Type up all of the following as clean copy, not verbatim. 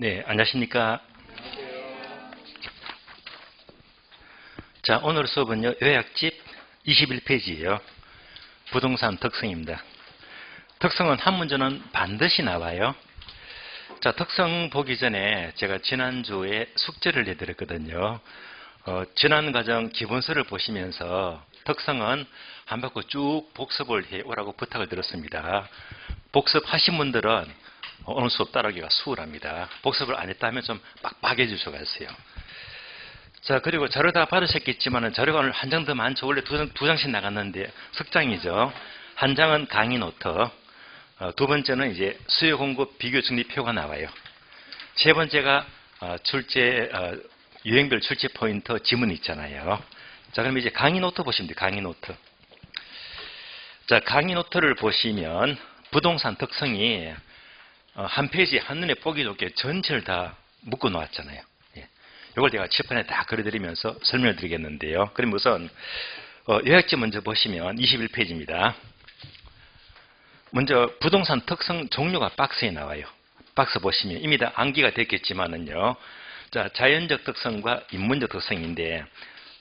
네, 안녕하십니까. 자, 오늘 수업은요, 요약집 21페이지예요. 부동산 특성입니다. 특성은 한 문제는 반드시 나와요. 자, 특성 보기 전에 제가 지난주에 숙제를 내드렸거든요. 지난 과정 기본서를 보시면서 특성은 한 바퀴 쭉 복습을 해오라고 부탁을 드렸습니다. 복습하신 분들은 오늘 수업 따라하기가 수월합니다. 복습을 안 했다면 좀 빡빡해 주셔가세요. 자, 그리고 자료 다 받으셨겠지만 자료가 오늘 한 장 더 많죠. 원래 두 장씩 나갔는데 석 장이죠. 한 장은 강의 노트, 두 번째는 이제 수요 공급 비교 정리표가 나와요. 세 번째가 유형별 출제 포인트 지문 있잖아요. 자, 그럼 이제 강의 노트 보시면 돼요. 강의 노트. 자, 강의 노트를 보시면 부동산 특성이 한 페이지 한눈에 보기 좋게 전체를 다 묶어 놓았잖아요. 이걸 제가 칠판에 다 그려드리면서 설명을 드리겠는데요. 그럼 우선 요약지 먼저 보시면 21페이지입니다. 먼저 부동산 특성 종류가 박스에 나와요. 박스 보시면 이미 다 암기가 됐겠지만은요. 자, 자연적 특성과 인문적 특성인데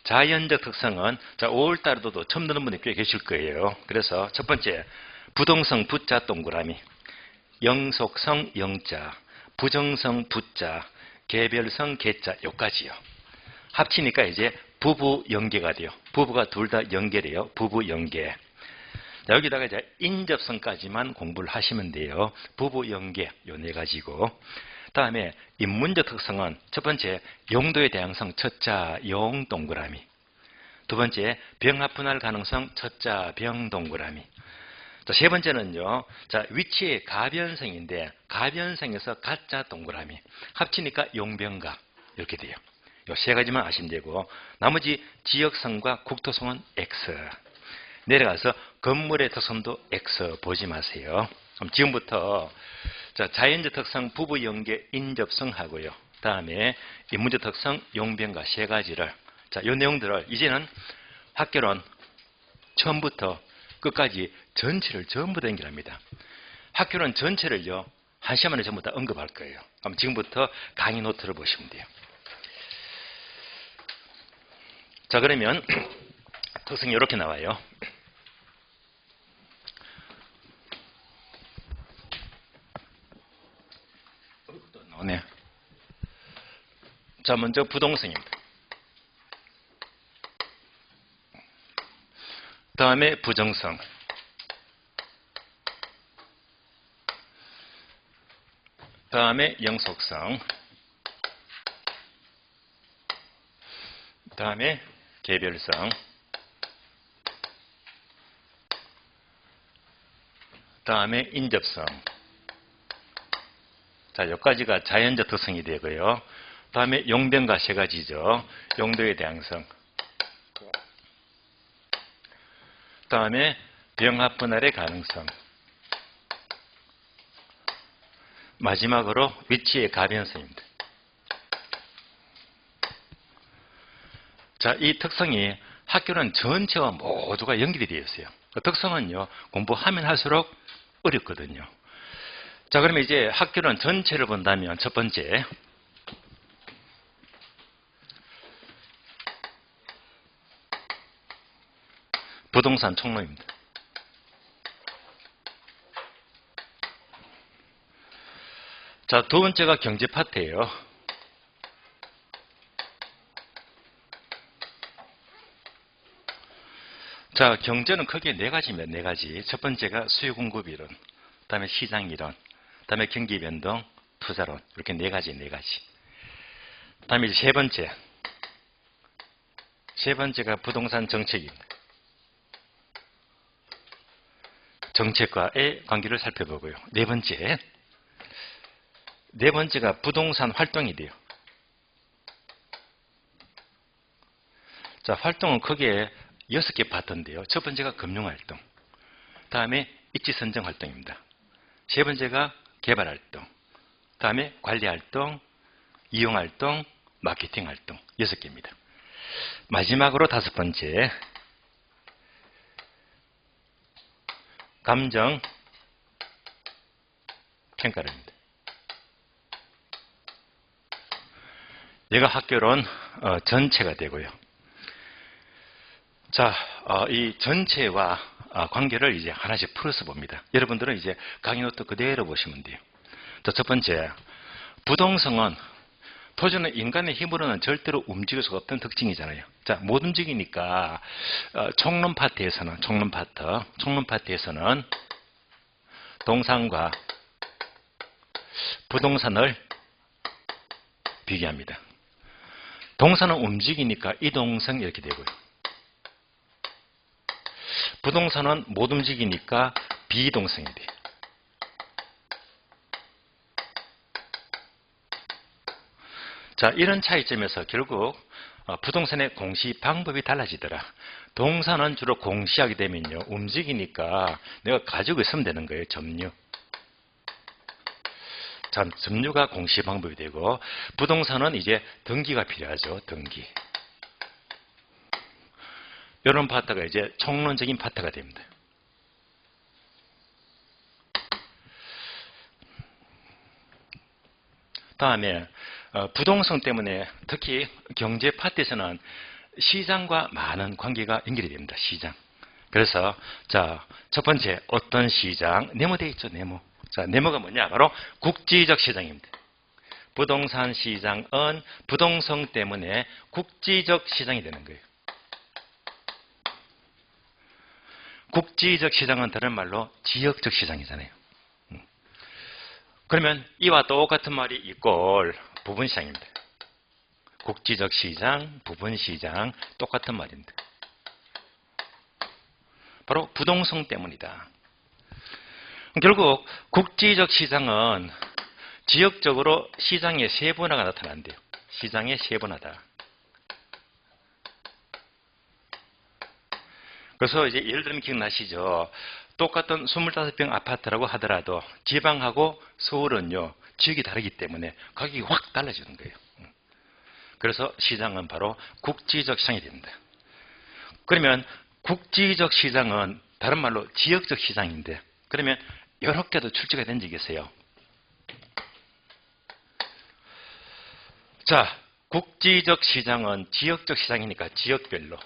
자연적 특성은 자, 5월달에도 처음 듣는 분이 꽤 계실 거예요. 그래서 첫 번째 부동성 부자 동그라미, 영속성 영자, 부정성 부자, 개별성 개자 요까지요. 합치니까 이제 부부 연계가 돼요. 부부가 둘 다 연계래요. 부부 연계. 자, 여기다가 이제 인접성까지만 공부를 하시면 돼요. 부부 연계 요 네 가지고. 다음에 인문적 특성은 첫 번째 용도의 다양성 첫자 용 동그라미. 두 번째 병합 분할 가능성 첫자 병 동그라미. 자, 세 번째는요. 자, 위치의 가변성인데 가변성에서 가짜 동그라미. 합치니까 용병가 이렇게 돼요. 요 세 가지만 아시면 되고 나머지 지역성과 국토성은 X. 내려가서 건물의 특성도 X 보지 마세요. 그럼 지금부터 자, 자연적 특성 부부 연계 인접성하고요. 다음에 인문적 특성 용병가 세 가지를 자, 요 내용들을 이제는 학교는 처음부터 끝까지 전체를 전부 다 연결합니다. 학교는 전체를요, 한 시간만에 전부 다 언급할 거예요. 그럼 지금부터 강의 노트를 보시면 돼요. 자, 그러면 특성이 이렇게 나와요. 네. 자, 먼저 부동성입니다. 다음에 부정성. 다음에 영속성. 다음에 개별성. 다음에 인접성. 자, 여기까지가 자연적 특성이 되고요. 다음에 용병가 세 가지죠. 용도의 다양성. 다음에 병합 분할의 가능성. 마지막으로 위치의 가변성입니다. 자, 이 특성이 학교는 전체와 모두가 연결이 되어 있어요. 그 특성은요, 공부하면 할수록 어렵거든요. 자, 그러면 이제 학교는 전체를 본다면 첫 번째, 부동산 총론입니다. 자, 두 번째가 경제 파트예요. 자, 경제는 크게 네 가지입니다. 네 가지. 첫 번째가 수요 공급 이론, 다음에 시장 이론, 다음에 경기 변동, 투자론. 이렇게 네 가지, 네 가지. 다음에 이제 세 번째. 세 번째가 부동산 정책입니다. 정책과의 관계를 살펴보고요. 네 번째가 부동산 활동이 돼요. 자, 활동은 크게 6개 파트인데요. 첫 번째가 금융활동, 다음에 입지선정 활동입니다. 세 번째가 개발활동, 다음에 관리활동, 이용활동, 마케팅활동 6개입니다. 마지막으로 다섯 번째, 감정 평가입니다. 얘가 학교론 전체가 되고요. 자, 이 전체와 관계를 이제 하나씩 풀어서 봅니다. 여러분들은 이제 강의 노트 그대로 보시면 돼요. 자, 첫 번째, 부동성은 토지는 인간의 힘으로는 절대로 움직일 수가 없던 특징이잖아요. 자, 못 움직이니까 총론 파트에서는 동산과 부동산을 비교합니다. 동산은 움직이니까 이동성 이렇게 되고요. 부동산은 못 움직이니까 비동성이 돼요. 자, 이런 차이점에서 결국 부동산의 공시 방법이 달라지더라. 동산은 주로 공시하게 되면요, 움직이니까 내가 가지고 있으면 되는 거예요. 점유. 자, 점유가 공시 방법이 되고, 부동산은 이제 등기가 필요하죠. 등기. 이런 파트가 이제 총론적인 파트가 됩니다. 다음에 부동성 때문에 특히 경제 파트에서는 시장과 많은 관계가 연결이 됩니다. 시장. 그래서 자, 첫 번째 어떤 시장? 네모되어 있죠. 네모. 자, 네모가 뭐냐? 바로 국지적 시장입니다. 부동산 시장은 부동성 때문에 국지적 시장이 되는 거예요. 국지적 시장은 다른 말로 지역적 시장이잖아요. 그러면 이와 똑같은 말이 이꼴 부분시장입니다. 국지적 시장, 부분시장 똑같은 말입니다. 바로 부동성 때문이다. 결국 국지적 시장은 지역적으로 시장의 세분화가 나타난대요. 시장의 세분화다. 그래서 이제 예를 들면 기억나시죠? 똑같은 25평 아파트라고 하더라도 지방하고 서울은요, 지역이 다르기 때문에 가격이 확 달라지는 거예요. 그래서 시장은 바로 국지적 시장이 됩니다. 그러면 국지적 시장은 다른 말로 지역적 시장인데, 그러면 이렇게도 출제가 된 적이 있어요. 자, 국지적 시장은 지역적 시장이니까 지역별로.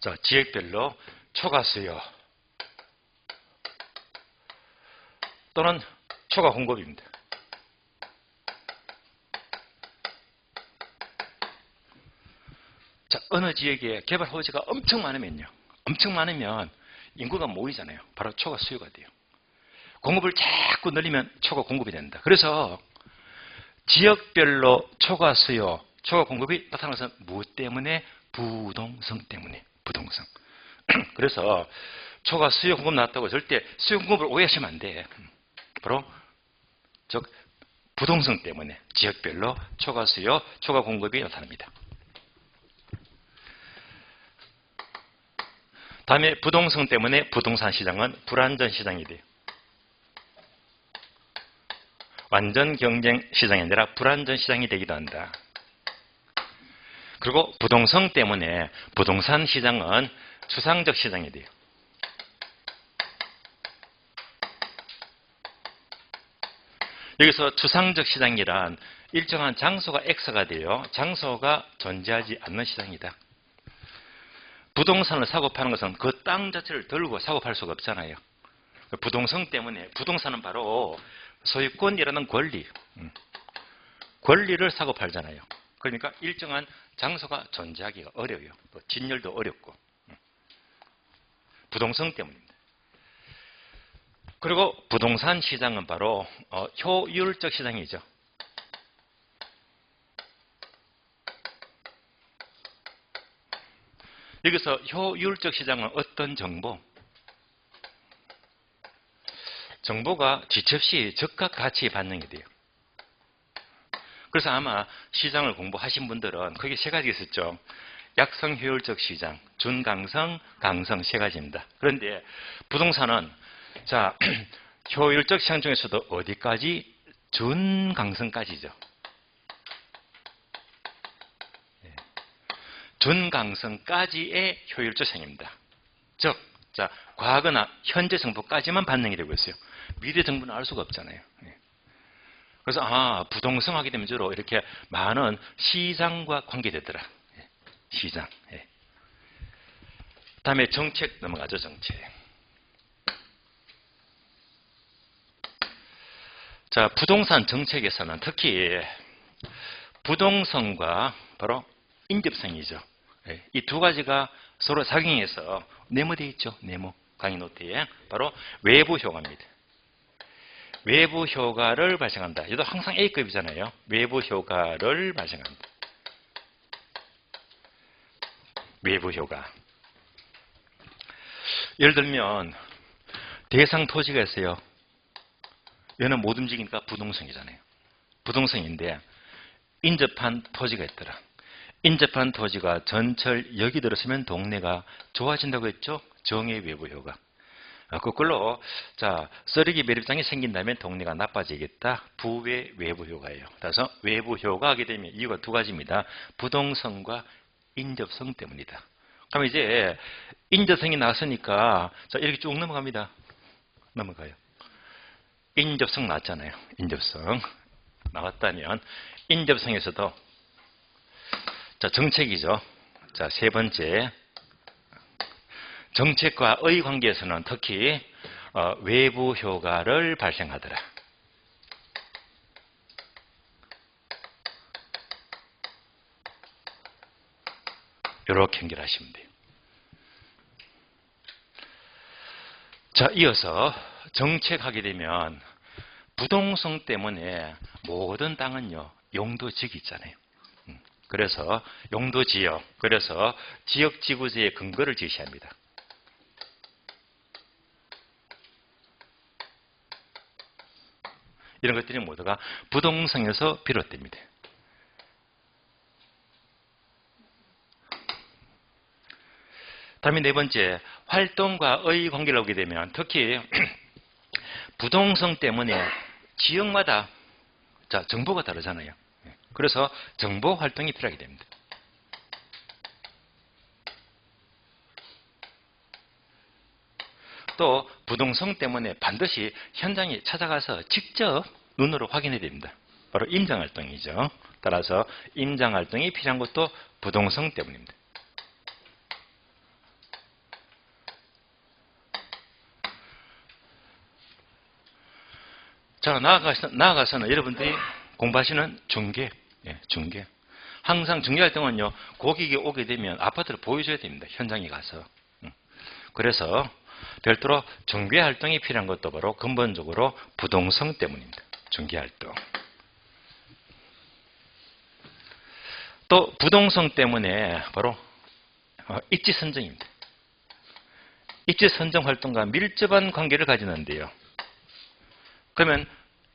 자, 지역별로 초과 수요 또는 초과 공급입니다. 자, 어느 지역에 개발 호재가 엄청 많으면요. 엄청 많으면 인구가 모이잖아요. 바로 초과 수요가 돼요. 공급을 자꾸 늘리면 초과 공급이 된다. 그래서 지역별로 초과 수요, 초과 공급이 나타나는 것은 무엇 때문에? 부동성 때문에. 부동성. 그래서 초과 수요 공급 나왔다고 절대 수요 공급을 오해하시면 안 돼. 바로 즉 부동성 때문에 지역별로 초과 수요, 초과 공급이 나타납니다. 다음에 부동성 때문에 부동산 시장은 불안전 시장이 돼요. 완전 경쟁 시장이 아니라 불안전 시장이 되기도 한다. 그리고 부동성 때문에 부동산 시장은 추상적 시장이 돼요. 여기서 추상적 시장이란 일정한 장소가 X가 돼요. 장소가 존재하지 않는 시장이다. 부동산을 사고 파는 것은 그 땅 자체를 들고 사고 팔 수가 없잖아요. 부동성 때문에 부동산은 바로 소유권이라는 권리를 사고 팔잖아요. 그러니까 일정한 장소가 존재하기가 어려워요. 또 진열도 어렵고. 부동성 때문입니다. 그리고 부동산 시장은 바로 효율적 시장이죠. 여기서 효율적 시장은 어떤 정보? 정보가 지체 없이 즉각 가치 반영이 돼요. 그래서 아마 시장을 공부하신 분들은 거기 세 가지 있었죠. 약성 효율적 시장, 준강성, 강성 세 가지입니다. 그런데 부동산은 자 효율적 시장 중에서도 어디까지? 준강성까지죠. 준강성까지의 효율적 시장입니다. 즉, 과거나 현재 정보까지만 반영이 되고 있어요. 미래 정보는 알 수가 없잖아요. 그래서 부동성 하게 되면 주로 이렇게 많은 시장과 관계되더라. 예, 시장. 예. 다음에 정책 넘어가죠. 정책. 자, 부동산 정책에서는 특히 부동성과 바로 인접성이죠. 예, 이 두 가지가 서로 작용해서 네모되어 있죠. 네모. 강의 노트에 바로 외부 효과입니다. 외부 효과를 발생한다. 이것도 항상 A급이잖아요. 외부 효과를 발생한다. 외부 효과. 예를 들면 대상 토지가 있어요. 얘는 못 움직이니까 부동성이잖아요. 부동성인데 인접한 토지가 있더라. 인접한 토지가 전철 역이 들어서면 동네가 좋아진다고 했죠. 정의 외부 효과. 거꾸로 자 쓰레기 매립장이 생긴다면 동네가 나빠지겠다. 부의 외부 효과예요. 따라서 외부 효과하게 되면 이유가 두 가지입니다. 부동성과 인접성 때문이다. 그럼 이제 인접성이 나왔으니까 자 이렇게 쭉 넘어갑니다. 넘어가요. 인접성 나왔잖아요. 인접성 나왔다면 인접성에서도 자 정책이죠. 자 세 번째 정책과의 관계에서는 특히 외부 효과를 발생하더라. 이렇게 연결하시면 돼요. 자, 이어서 정책하게 되면 부동성 때문에 모든 땅은요 용도지역이 있잖아요. 그래서 용도지역, 그래서 지역지구제의 근거를 제시합니다. 이런 것들이 모두가 부동성에서 비롯됩니다. 다음에 네 번째, 활동과의 관계를 보게 되면 특히 부동성 때문에 지역마다 자 정보가 다르잖아요. 그래서 정보 활동이 필요하게 됩니다. 또 부동성 때문에 반드시 현장에 찾아가서 직접 눈으로 확인해야 됩니다. 바로 임장활동이죠. 따라서 임장활동이 필요한 것도 부동성 때문입니다. 자, 나아가서는 여러분들이 공부하시는 중개, 중개. 항상 중개활동은요, 고객이 오게 되면 아파트를 보여줘야 됩니다. 현장에 가서. 그래서 별도로 중개활동이 필요한 것도 바로 근본적으로 부동성 때문입니다. 중개활동. 또 부동성 때문에 바로 입지선정입니다. 입지선정 활동과 밀접한 관계를 가지는데요. 그러면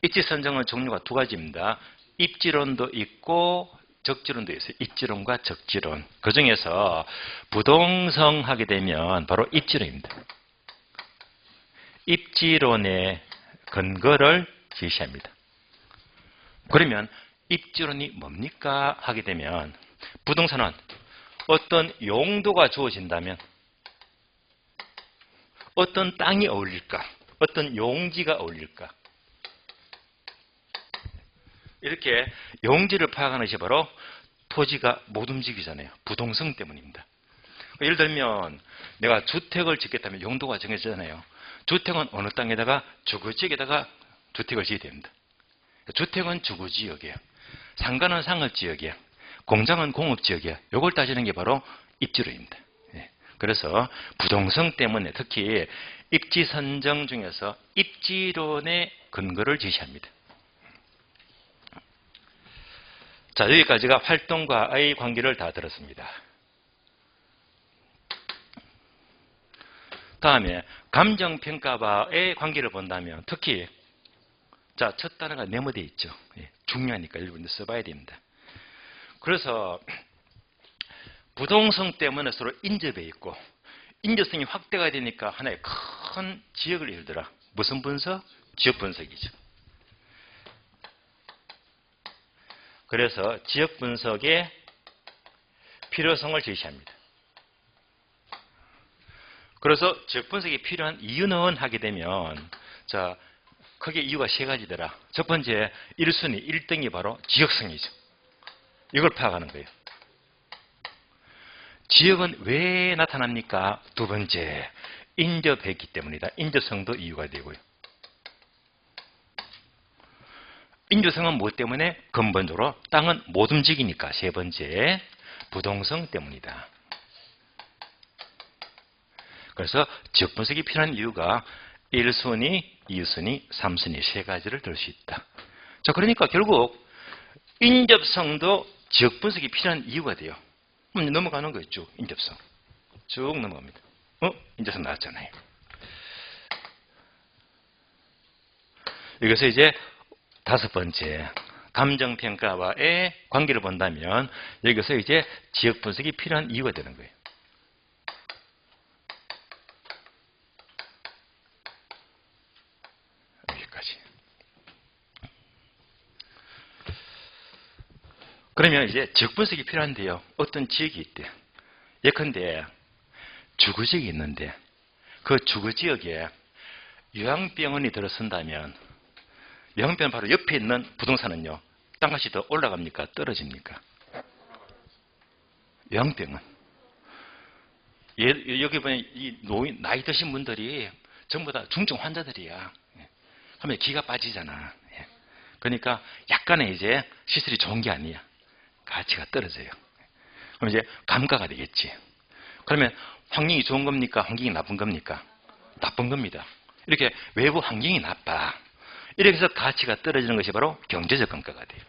입지선정은 종류가 두 가지입니다. 입지론도 있고 적지론도 있어요. 입지론과 적지론. 그 중에서 부동성 하게 되면 바로 입지론입니다. 입지론의 근거를 제시합니다. 그러면 입지론이 뭡니까? 하게 되면 부동산은 어떤 용도가 주어진다면 어떤 땅이 어울릴까? 어떤 용지가 어울릴까? 이렇게 용지를 파악하는 것이 바로 토지가 못 움직이잖아요. 부동성 때문입니다. 예를 들면 내가 주택을 짓겠다면 용도가 정해지잖아요. 주택은 어느 땅에다가 주거지역에다가 주택을 지어야 됩니다. 주택은 주거지역이에요. 상가는 상업지역이에요. 공장은 공업지역이에요. 이걸 따지는 게 바로 입지론입니다. 그래서 부동성 때문에 특히 입지 선정 중에서 입지론의 근거를 제시합니다. 자, 여기까지가 활동과의 관계를 다 들었습니다. 다음에 감정평가와의 관계를 본다면 특히 자, 첫 단어가 네모되어 있죠. 중요하니까 여러분들 써봐야 됩니다. 그래서 부동성 때문에 서로 인접해 있고 인접성이 확대가 되니까 하나의 큰 지역을 예를 들어 무슨 분석? 지역 분석이죠. 그래서 지역 분석의 필요성을 제시합니다. 그래서 지역 분석이 필요한 이유는 하게 되면 자 크게 이유가 세 가지더라. 첫 번째, 1순위, 1등이 바로 지역성이죠. 이걸 파악하는 거예요. 지역은 왜 나타납니까? 두 번째, 인접했기 때문이다. 인접성도 이유가 되고요. 인접성은 무엇 때문에? 근본적으로 땅은 못 움직이니까. 세 번째, 부동성 때문이다. 그래서 지역 분석이 필요한 이유가 1순위, 2순위, 3순위 세 가지를 들 수 있다. 자, 그러니까 결국 인접성도 지역 분석이 필요한 이유가 돼요. 그럼 넘어가는 거예요. 쭉 인접성. 쭉 넘어갑니다. 인접성 나왔잖아요. 여기서 이제 다섯 번째, 감정평가와의 관계를 본다면 여기서 이제 지역 분석이 필요한 이유가 되는 거예요. 여기까지. 그러면 이제 지역 분석이 필요한데요. 어떤 지역이 있대. 예컨대 주거지역이 있는데 그 주거지역에 요양병원이 들어선다면 요양병원 바로 옆에 있는 부동산은요. 땅값이 더 올라갑니까? 떨어집니까? 요양병원. 여기 보면 이 노인, 나이 드신 분들이 전부 다 중증 환자들이야. 하면 기가 빠지잖아. 그러니까 약간의 이제 시설이 좋은 게 아니야. 가치가 떨어져요. 그럼 이제 감가가 되겠지. 그러면 환경이 좋은 겁니까? 환경이 나쁜 겁니까? 나쁜 겁니다. 이렇게 외부 환경이 나빠. 이렇게 해서 가치가 떨어지는 것이 바로 경제적 감가가 돼요.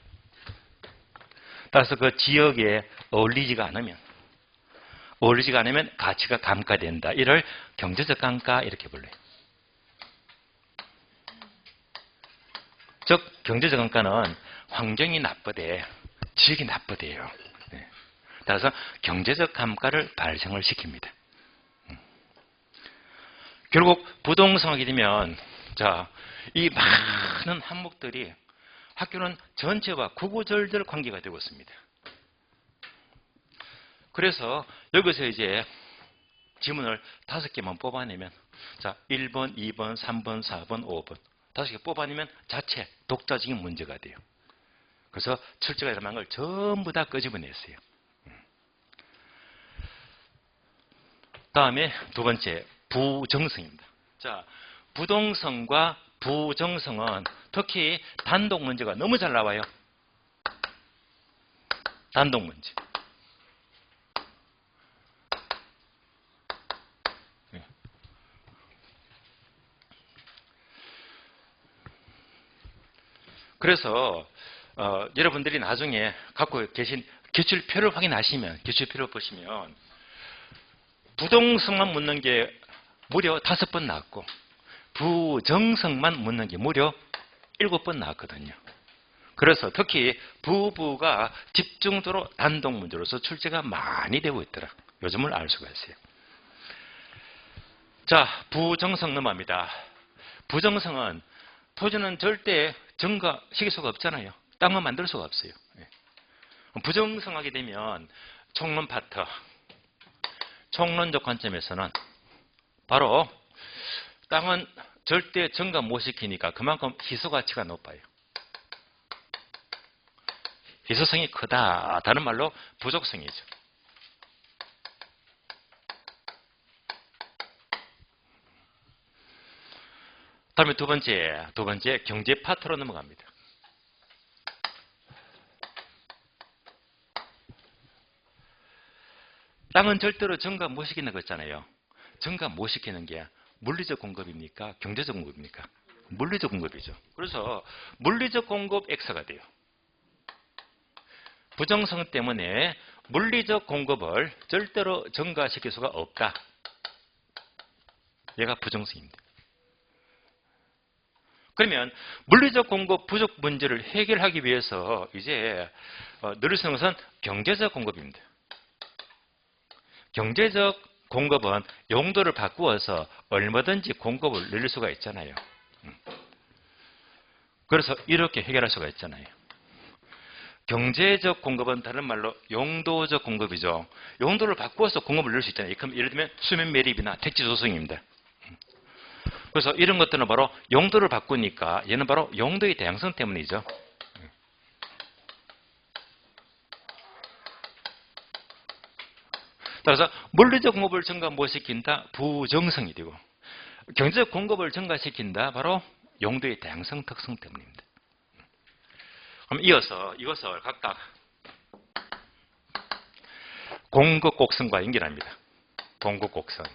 따라서 그 지역에 어울리지가 않으면 가치가 감가된다. 이를 경제적 감가 이렇게 불러요. 즉 경제적 감가는 환경이 나쁘대, 지역이 나쁘대요. 따라서 경제적 감가를 발생을 시킵니다. 결국 부동산하게 되면 자, 이 많은 항목들이 학교는 전체와 구구절절 관계가 되고 있습니다. 그래서 여기서 이제 지문을 5개만 뽑아내면 자, 1번, 2번, 3번, 4번, 5번 5개 뽑아내면 자체 독자적인 문제가 돼요. 그래서 출제가 일어난 걸 전부 다 끄집어냈어요. 다음에 두 번째, 부정성입니다. 자, 부동성과 부정성은 특히 단독 문제가 너무 잘 나와요. 단독 문제. 그래서 여러분들이 나중에 갖고 계신 기출표를 확인하시면, 기출표를 보시면 부동성만 묻는 게 무려 5번 나왔고 부정성만 묻는 게 무려 7번 나왔거든요. 그래서 특히 부가 집중도로 단독 문제로서 출제가 많이 되고 있더라. 요즘을 알 수가 있어요. 자, 부정성 넘어갑니다. 부정성은 토지는 절대 증가시킬 수가 없잖아요. 땅은 만들 수가 없어요. 부정성하게 되면 총론 파트, 총론적 관점에서는 바로 땅은 절대 증가 못 시키니까 그만큼 희소가치가 높아요. 희소성이 크다. 다른 말로 부족성이죠. 다음에 두 번째 경제 파트로 넘어갑니다. 땅은 절대로 증가 못 시키는 거 있잖아요. 증가 못 시키는 게 물리적 공급입니까? 경제적 공급입니까? 물리적 공급이죠. 그래서 물리적 공급 X가 돼요. 부정성 때문에 물리적 공급을 절대로 증가시킬 수가 없다. 얘가 부정성입니다. 그러면 물리적 공급 부족 문제를 해결하기 위해서 이제 늘릴 수 있는 것은 경제적 공급입니다. 경제적 공급은 용도를 바꾸어서 얼마든지 공급을 늘릴 수가 있잖아요. 그래서 이렇게 해결할 수가 있잖아요. 경제적 공급은 다른 말로 용도적 공급이죠. 용도를 바꾸어서 공급을 늘릴 수 있잖아요. 그럼 예를 들면 수면 매립이나 택지 조성입니다. 그래서 이런 것들은 바로 용도를 바꾸니까 얘는 바로 용도의 다양성 때문이죠. 따라서 물리적 공급을 증가 못 시킨다? 부정성이 되고, 경제적 공급을 증가시킨다? 바로 용도의 다양성 특성 때문입니다. 그럼 이어서 이것을 각각 공급 곡선과 연결합니다. 공급 곡선.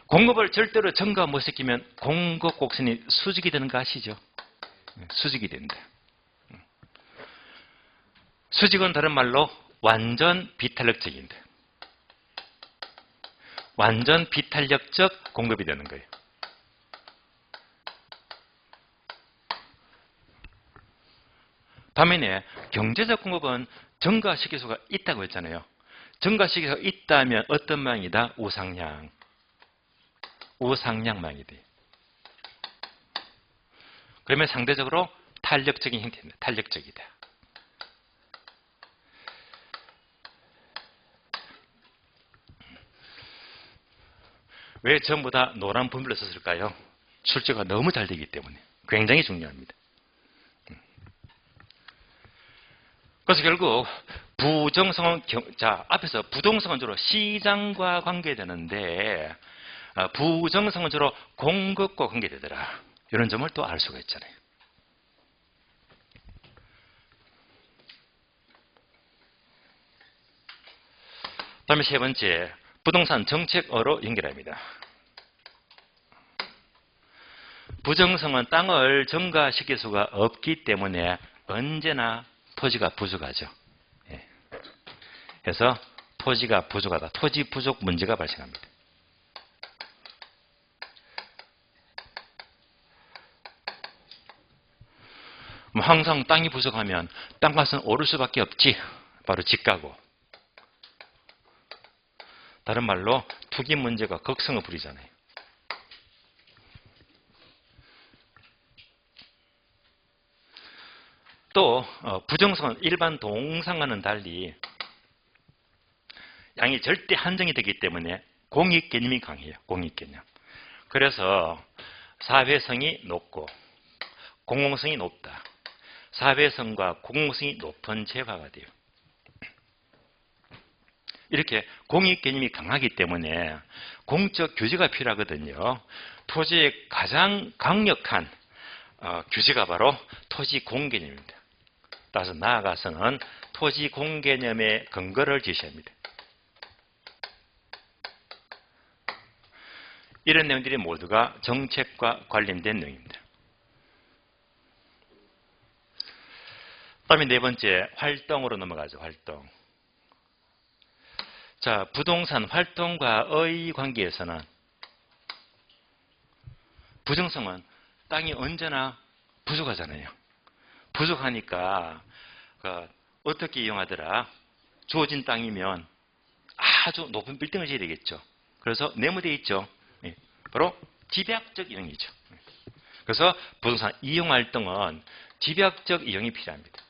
공급을 절대로 증가 못 시키면 공급 곡선이 수직이 되는 거 아시죠? 수직이 된다. 수직은 다른 말로 완전 비탄력적인데, 완전 비탄력적 공급이 되는 거예요. 반면에 경제적 공급은 증가시킬 수가 있다고 했잖아요. 증가시킬 수가 있다면 어떤 모양이다? 우상향. 우상향 모양이 돼요. 그러면 상대적으로 탄력적인 형태입니다. 탄력적이다. 왜 전부 다 노란 분별로 썼을까요? 출제가 너무 잘 되기 때문에. 굉장히 중요합니다. 그래서 결국 부정성은 앞에서 부동성은 주로 시장과 관계되는데 부정성은 주로 공급과 관계되더라. 이런 점을 또 알 수가 있잖아요. 다음에 세 번째, 부동산 정책어로 연결합니다. 부정성은 땅을 증가시킬 수가 없기 때문에 언제나 토지가 부족하죠. 그래서 토지가 부족하다. 토지 부족 문제가 발생합니다. 항상 땅이 부족하면 땅값은 오를 수밖에 없지. 바로 집가고. 다른 말로 투기 문제가 극성을 부리잖아요. 또 부정성은 일반 동상과는 달리 양이 절대 한정이 되기 때문에 공익 개념이 강해요. 공익 개념. 그래서 사회성이 높고 공공성이 높다. 사회성과 공공성이 높은 재화가 돼요. 이렇게 공익 개념이 강하기 때문에 공적 규제가 필요하거든요. 토지의 가장 강력한 규제가 바로 토지 공개념입니다. 따라서 나아가서는 토지 공개념의 근거를 제시합니다. 이런 내용들이 모두가 정책과 관련된 내용입니다. 다음에 네 번째, 활동으로 넘어가죠. 활동. 자, 부동산 활동과의 관계에서는 부정성은 땅이 언제나 부족하잖아요. 부족하니까 어떻게 이용하더라? 주어진 땅이면 아주 높은 빌딩을 지어야 되겠죠. 그래서 네모되어 있죠. 바로 집약적 이용이죠. 그래서 부동산 이용활동은 집약적 이용이 필요합니다.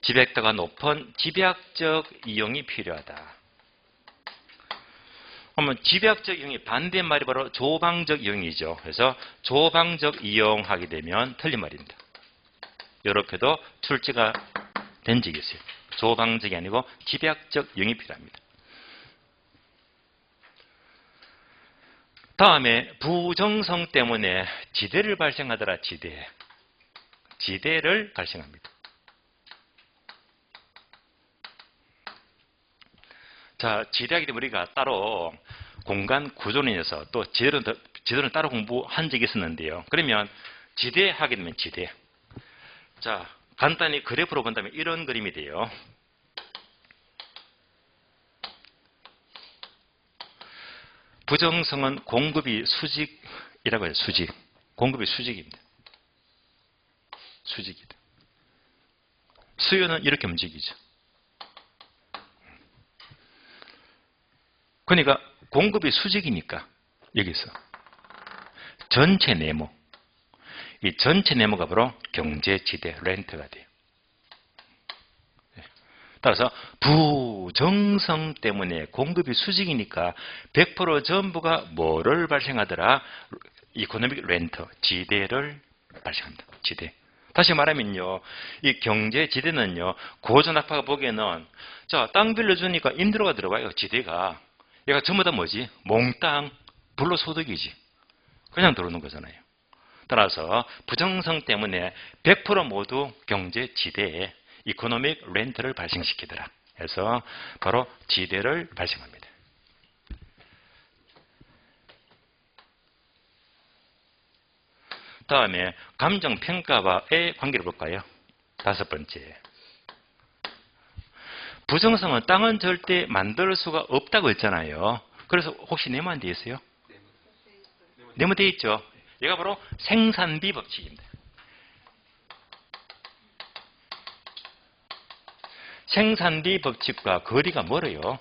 집약도가 높은 집약적 이용이 필요하다. 그러면 집약적 이용이 반대말이 바로 조방적 이용이죠. 그래서 조방적 이용하게 되면 틀린 말입니다. 이렇게도 출제가 된 적이 있어요. 조방적이 아니고 집약적 이용이 필요합니다. 다음에 부정성 때문에 지대를 발생하더라. 지대를 발생합니다. 자, 지대하기 때문에 우리가 따로 공간 구조론에서 또 지대는 따로 공부한 적이 있었는데요. 그러면 지대하게 되면 지대. 자, 간단히 그래프로 본다면 이런 그림이 돼요. 부정성은 공급이 수직이라고 해요. 수직. 공급이 수직입니다. 수직이다. 수요는 이렇게 움직이죠. 그러니까 공급이 수직이니까 여기서 전체 네모, 이 전체 네모가 바로 경제지대 렌트가 돼요. 따라서 부정성 때문에 공급이 수직이니까 100% 전부가 뭐를 발생하더라? 이코노믹 렌트, 지대를 발생합니다. 지대. 다시 말하면요, 이 경제 지대는요, 고전학파가 보기에는, 자, 땅 빌려주니까 임대료가 들어가요, 지대가. 얘가 전부 다 뭐지? 몽땅 불로소득이지. 그냥 들어오는 거잖아요. 따라서 부정성 때문에 100% 모두 경제 지대에 이코노믹 렌트를 발생시키더라. 그래서 바로 지대를 발생합니다. 다음에 감정평가와의 관계를 볼까요? 5번째. 부정성은 땅은 절대 만들 수가 없다고 했잖아요. 그래서 혹시 네모안 돼 있어요? 네모돼 있죠. 얘가 바로 생산비 법칙입니다. 생산비 법칙과 거리가 멀어요.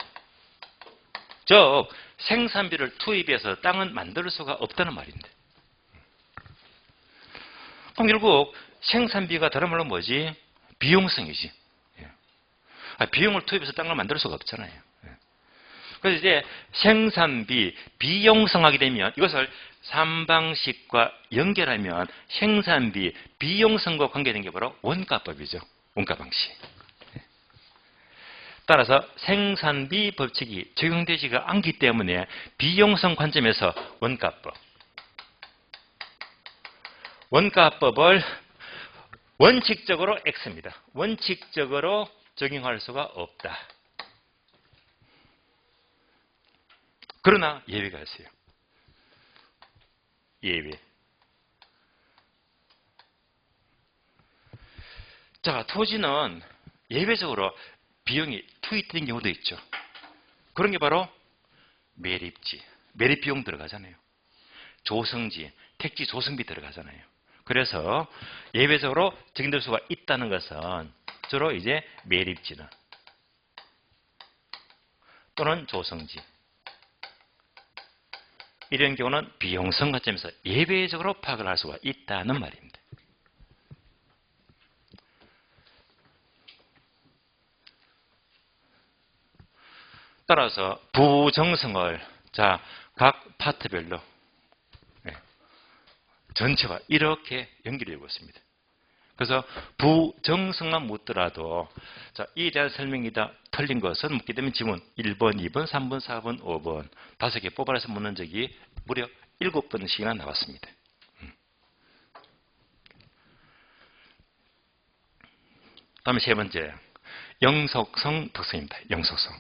즉 생산비를 투입해서 땅은 만들 수가 없다는 말입니다. 그럼 결국 생산비가 다른 말로 뭐지? 비용성이지. 비용을 투입해서 땅을 만들 수가 없잖아요. 그래서 이제 생산비, 비용성하게 되면 이것을 3방식과 연결하면 생산비, 비용성과 관계된 게 바로 원가법이죠. 원가 방식. 따라서 생산비 법칙이 적용되지가 않기 때문에 비용성 관점에서 원가법. 원가법을 원칙적으로 X입니다. 원칙적으로 적용할 수가 없다. 그러나 예외가 있어요. 예외. 자, 토지는 예외적으로 비용이 투입된 경우도 있죠. 그런 게 바로 매립지, 매립비용 들어가잖아요. 조성지, 택지 조성비 들어가잖아요. 그래서 예외적으로 적용될 수가 있다는 것은 주로 이제 매립지는 또는 조성지 이런 경우는 비용성 관점에서 예외적으로 파악을 할 수가 있다는 말입니다. 따라서 부정성을 각 파트별로 전체와 이렇게 연결되고 있습니다. 그래서 부정성만 묻더라도 이에 대한 설명이 다 틀린 것은 묻게 되면 지문 1번, 2번, 3번, 4번, 5번 5개 뽑아서 묻는 적이 무려 7번씩이나 나왔습니다. 다음에 세 번째, 영속성 특성입니다. 영속성.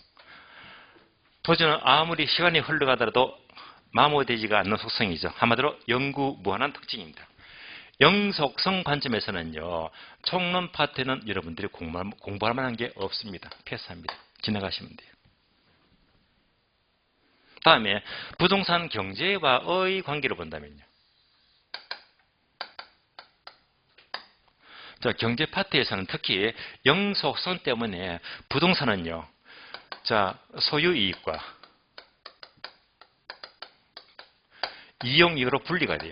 토지는 아무리 시간이 흘러가더라도 마모되지가 않는 속성이죠. 한마디로 영구무한한 특징입니다. 영속성 관점에서는요, 총론 파트는 여러분들이 공부할 만한 게 없습니다. 패스합니다. 지나가시면 돼요. 다음에 부동산 경제와의 관계를 본다면요. 경제 파트에서는 특히 영속성 때문에 부동산은요, 소유이익과 이용이익으로 분리가 돼요.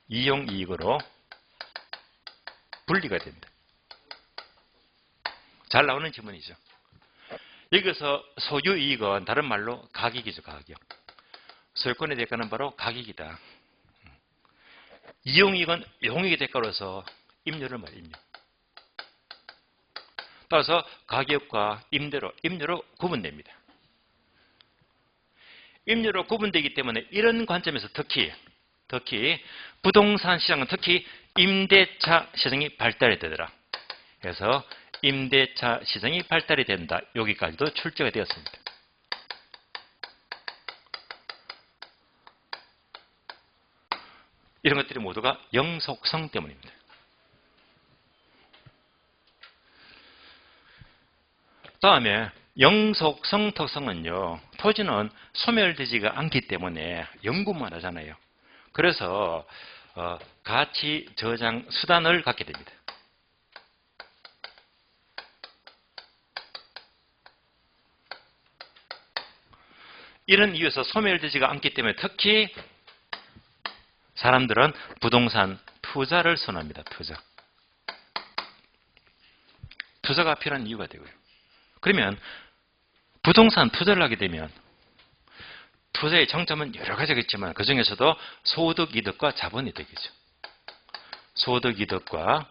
이용이익으로 분리가 된다. 잘 나오는 지문이죠. 여기서 소유이익은 다른 말로 가격이죠. 가격. 소유권의 대가는 바로 가격이다. 이용이익은 용익의 대가로서 임료를 말해요. 임료. 따라서 가격과 임료로 구분됩니다. 임료로 구분되기 때문에 이런 관점에서 특히 부동산 시장은 특히 임대차 시장이 발달이 되더라. 그래서 임대차 시장이 발달이 된다. 여기까지도 출제가 되었습니다. 이런 것들이 모두가 영속성 때문입니다. 다음에 영속성 특성은요, 토지는 소멸되지가 않기 때문에 영구만 하잖아요. 그래서 가치 저장 수단을 갖게 됩니다. 이런 이유에서 소멸되지가 않기 때문에 특히 사람들은 부동산 투자를 선호합니다. 투자가 필요한 이유가 되고요. 그러면 부동산 투자를 하게 되면 투자의 정점은 여러 가지겠지만 그 중에서도 소득이득과 자본이득이죠. 소득이득과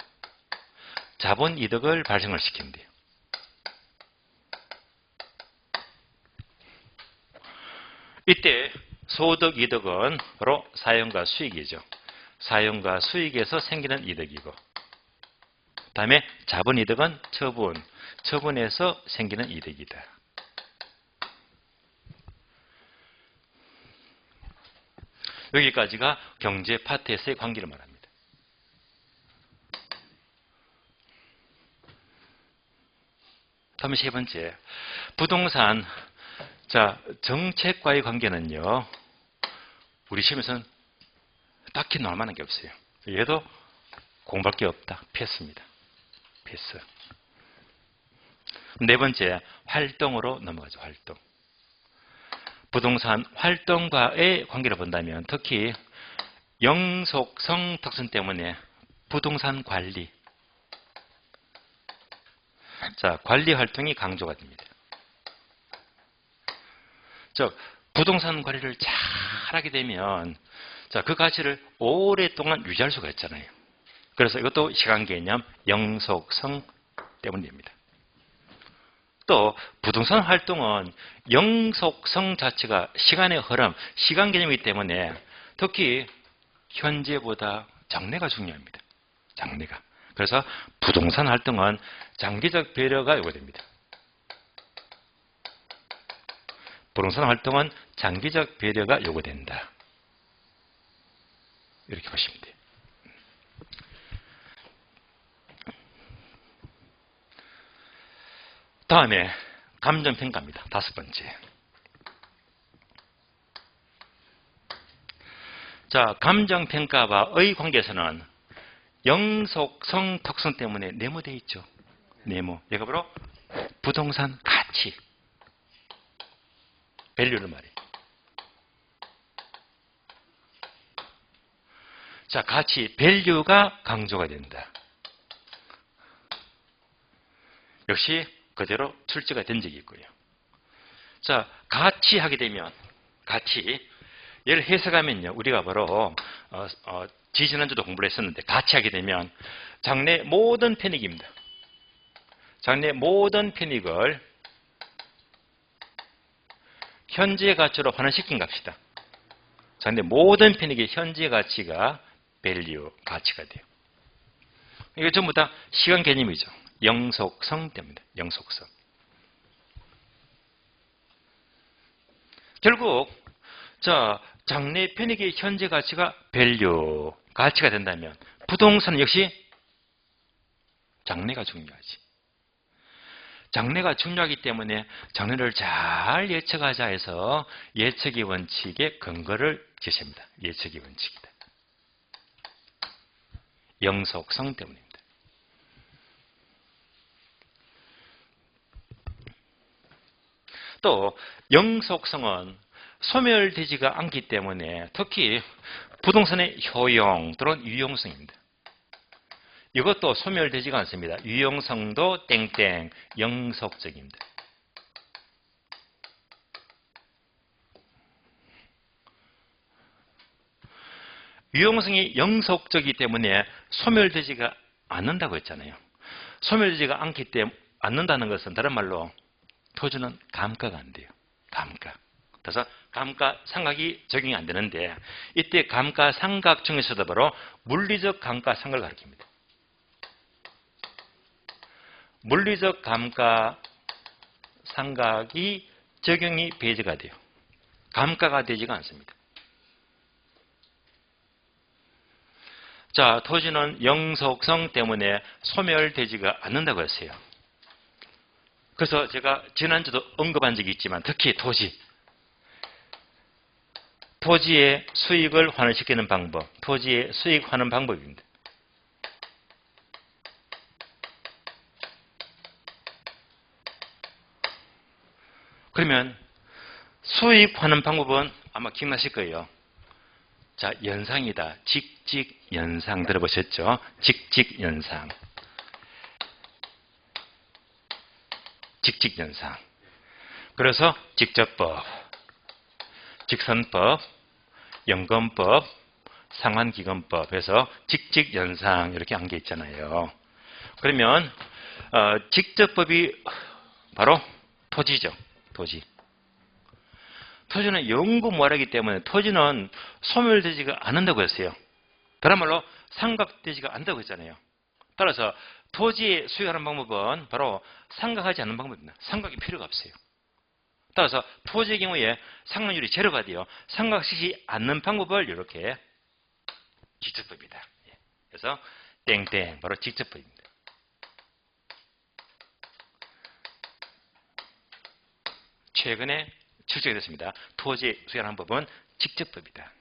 자본이득을 발생을 시키면 돼요. 이때 소득이득은 바로 사용과 수익이죠. 사용과 수익에서 생기는 이득이고, 그 다음에 자본이득은 처분에서 생기는 이득이다. 여기까지가 경제 파트에서의 관계를 말합니다. 다음 세 번째, 부동산 정책과의 관계는요, 우리 시험에서는 딱히 나올 만한 게 없어요. 얘도 공부할 게 없다. 패스입니다. 패스. 네 번째, 활동으로 넘어가죠. 활동. 부동산 활동과의 관계를 본다면 특히 영속성 특성 때문에 부동산 관리, 관리 활동이 강조가 됩니다. 즉, 부동산 관리를 잘 하게 되면 그 가치를 오랫동안 유지할 수가 있잖아요. 그래서 이것도 시간 개념, 영속성 때문입니다. 또 부동산 활동은 영속성 자체가 시간의 흐름, 시간 개념이기 때문에 특히 현재보다 장래가 중요합니다. 장래가. 그래서 부동산 활동은 장기적 배려가 요구됩니다. 부동산 활동은 장기적 배려가 요구된다. 이렇게 보시면 돼요. 다음에 감정평가입니다. 다섯 번째. 감정평가와의 관계에서는 영속성 특성 때문에 네모되어 있죠. 네모. 얘가 바로 부동산 가치. 밸류를 말해요. 가치, 밸류가 강조가 된다. 역시 그대로 출제가 된 적이 있고요. 가치 하게 되면, 가치. 얘를 해석하면요, 우리가 바로, 지지난주도 공부를 했었는데, 가치 하게 되면, 장래 모든 편익입니다. 장래 모든 편익을 현재 가치로 환원시킨 값이다. 장래 모든 편익의 현재 가치가 밸류, 가치가 돼요. 이게 전부 다 시간 개념이죠. 영속성 때문에, 영속성. 결국, 장래 편익의 현재 가치가 밸류, 가치가 된다면, 부동산 역시 장래가 중요하지. 장래가 중요하기 때문에 장래를 잘 예측하자 해서 예측의 원칙의 근거를 제시합니다. 예측의 원칙이다. 영속성 때문입니다. 또 영속성은 소멸되지가 않기 때문에 특히 부동산의 효용 또는 유용성입니다. 이것도 소멸되지가 않습니다. 유용성도 땡땡 영속적입니다. 유용성이 영속적이기 때문에 소멸되지가 않는다고 했잖아요. 소멸되지가 않는다는 것은 다른 말로 토지는 감가가 안 돼요. 감가. 그래서 감가상각이 적용이 안 되는데 이때 감가상각 중에서도 바로 물리적 감가상각을 가리킵니다. 물리적 감가상각이 적용이 배제가 돼요. 감가가 되지가 않습니다. 토지는 영속성 때문에 소멸되지가 않는다고 했어요. 그래서 제가 지난주도 언급한 적이 있지만 특히 토지의 수익을 환원시키는 방법, 토지의 수익 환원 방법입니다. 그러면 수익 환원 방법은 아마 기억나실 거예요. 연상이다. 직직연상 들어보셨죠? 직직연상. 직직연상. 그래서 직접법, 직선법, 연금법, 상환기금법 해서 직직연상 이렇게 한 게 있잖아요. 그러면 직접법이 바로 토지죠. 토지. 토지는 영구무활하기 때문에 토지는 소멸되지가 않는다고 했어요. 그야말로 상각되지가 않는다고 했잖아요. 따라서 토지에 수익하는 방법은 바로 상각하지 않는 방법입니다. 상각이 필요가 없어요. 따라서 토지의 경우에 상각률이 제로가 돼요. 상각시키지 않는 방법을 이렇게 직접법이다. 그래서 땡땡 바로 직접법입니다. 최근에 출제가 됐습니다. 토지 수익하는 법은 직접법이다.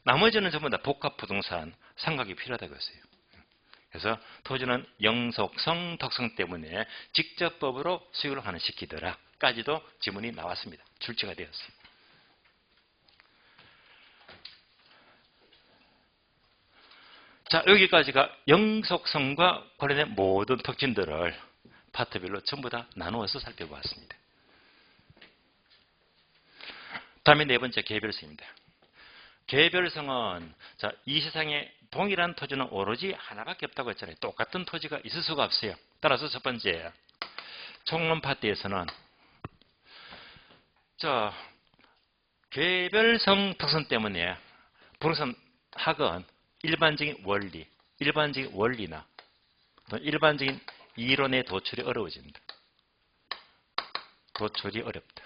나머지는 전부 다 복합부동산 상각이 필요하다고 했어요. 그래서 토지는 영속성 특성 때문에 직접법으로 수익을 환원시키더라까지도 지문이 나왔습니다. 출제가 되었어요. 자, 여기까지가 영속성과 관련된 모든 특징들을 파트별로 전부 다 나누어서 살펴보았습니다. 다음에 네 번째 개별성입니다. 개별성은 이 세상에 동일한 토지는 오로지 하나밖에 없다고 했잖아요. 똑같은 토지가 있을 수가 없어요. 따라서 첫 번째 총론 파트에서는 개별성 특성 때문에 부동산 학은 일반적인 원리나 일반적인 이론의 도출이 어려워집니다. 도출이 어렵다.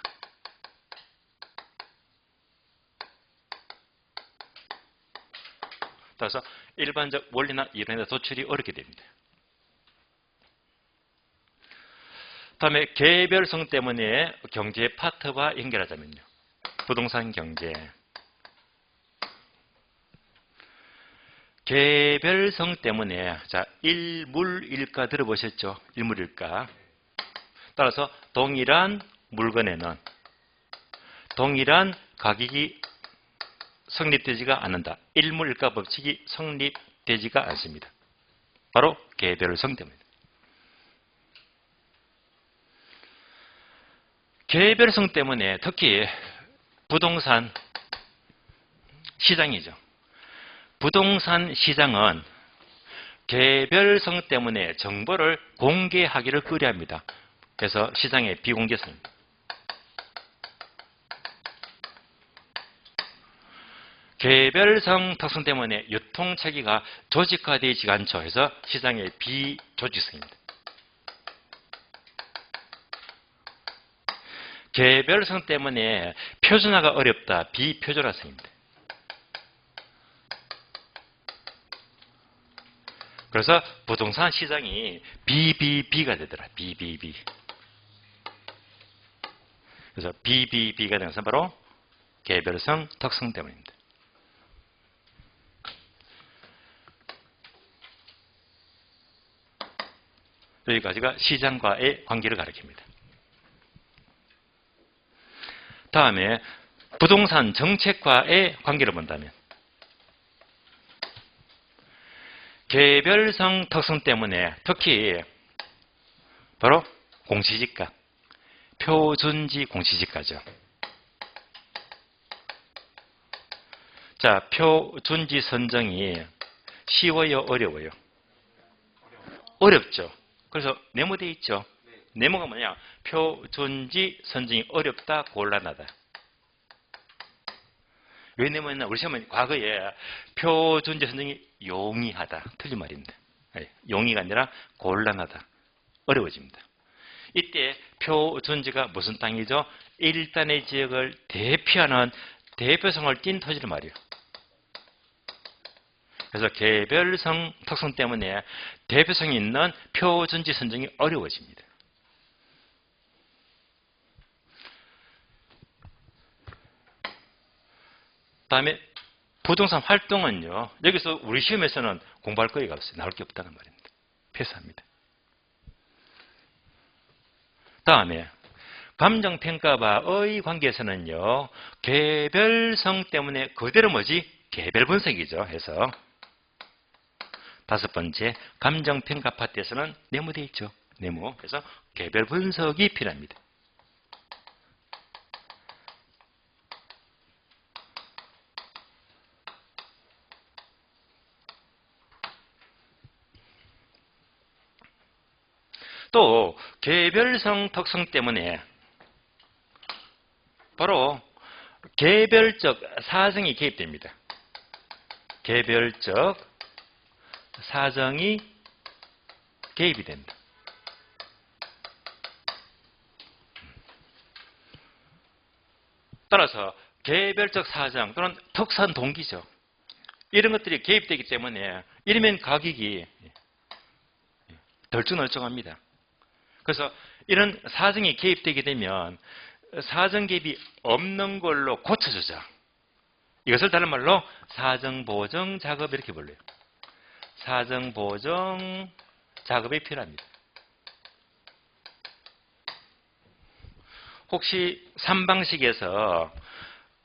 따라서 일반적 원리나 이론의 도출이 어렵게 됩니다. 다음에 개별성 때문에 경제 파트와 연결하자면요. 부동산 경제. 개별성 때문에 일물일가 들어보셨죠? 일물일가. 따라서 동일한 물건에는 동일한 가격이 성립되지가 않는다. 일물일가 법칙이 성립되지가 않습니다. 바로 개별성 때문입니다. 개별성 때문에 특히 부동산 시장이죠. 부동산 시장은 개별성 때문에 정보를 공개하기를 꺼려합니다. 그래서 시장의 비공개성입니다. 개별성 특성 때문에 유통체계가 조직화되지 않죠. 해서 시장의 비조직성입니다. 개별성 때문에 표준화가 어렵다. 비표준화성입니다. 그래서 부동산 시장이 BBB가 되더라. BBB. 그래서 BBB가 되는 것은 바로 개별성 특성 때문입니다. 여기까지가 시장과의 관계를 가리킵니다. 다음에 부동산 정책과의 관계를 본다면 개별성 특성 때문에 특히 바로 공시지가, 표준지 공시지가죠. 표준지 선정이 쉬워요, 어려워요? 어렵죠. 그래서 네모되어 있죠. 네모가 뭐냐? 표준지 선정이 어렵다, 곤란하다. 왜 네모였나? 우리 시험은 과거에 표준지 선정이 용이하다. 틀린 말입니다. 용이가 아니라 곤란하다. 어려워집니다. 이때 표준지가 무슨 땅이죠? 일단의 지역을 대표하는 대표성을 띈 토지를 말이에요. 그래서 개별성 특성 때문에 대표성이 있는 표준지 선정이 어려워집니다. 다음에 부동산 활동은요. 여기서 우리 시험에서는 공부할 거리가 없어요. 나올 게 없다는 말입니다. 패스합니다. 다음에 감정평가와의 관계에서는요. 개별성 때문에 그대로 개별 분석이죠. 해서 다섯 번째 감정평가 파트에서는 네모되어 있죠. 네모. 그래서 개별 분석이 필요합니다. 또 개별성 특성 때문에 바로 개별적 사정이 개입됩니다. 개별적 사정이 개입이 된다. 따라서 개별적 사정 또는 특산 동기죠. 이런 것들이 개입되기 때문에 이러면 가격이 덜쭉널쭉합니다. 그래서 이런 사정이 개입되게 되면 사정 개입이 없는 걸로 고쳐주자. 이것을 다른 말로 사정보정 작업 이렇게 불러요. 사정보정 작업이 필요합니다. 혹시 3방식에서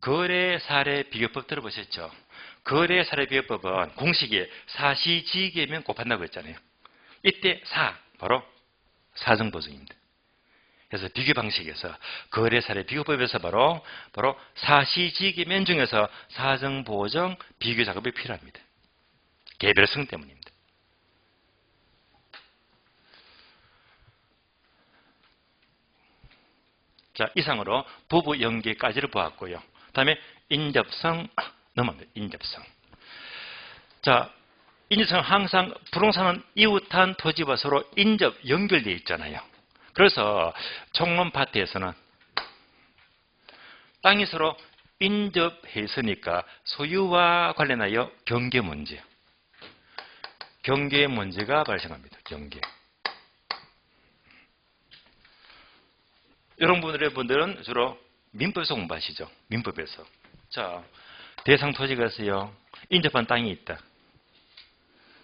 거래사례 비교법 들어보셨죠? 거래사례 비교법은 공식이 사시지계면 곱한다고 했잖아요. 이때 바로 사정보정입니다. 그래서 비교 방식에서 거래사례 비교법에서 바로 사시지계면 중에서 사정보정 비교 작업이 필요합니다. 개별성 때문입니다. 자, 이상으로 부부 연계까지를 보았고요. 다음에 인접성 넘어갑니다. 인접성. 자, 인접성 항상 부동산은 이웃한 토지와 서로 인접 연결되어 있잖아요. 그래서 총론파트에서는 땅이 서로 인접해 있으니까 소유와 관련하여 경계 문제가 발생합니다. 경계. 여러분들은 주로 민법에서 공부하시죠. 민법에서. 자, 대상 토지가 있어요. 인접한 땅이 있다.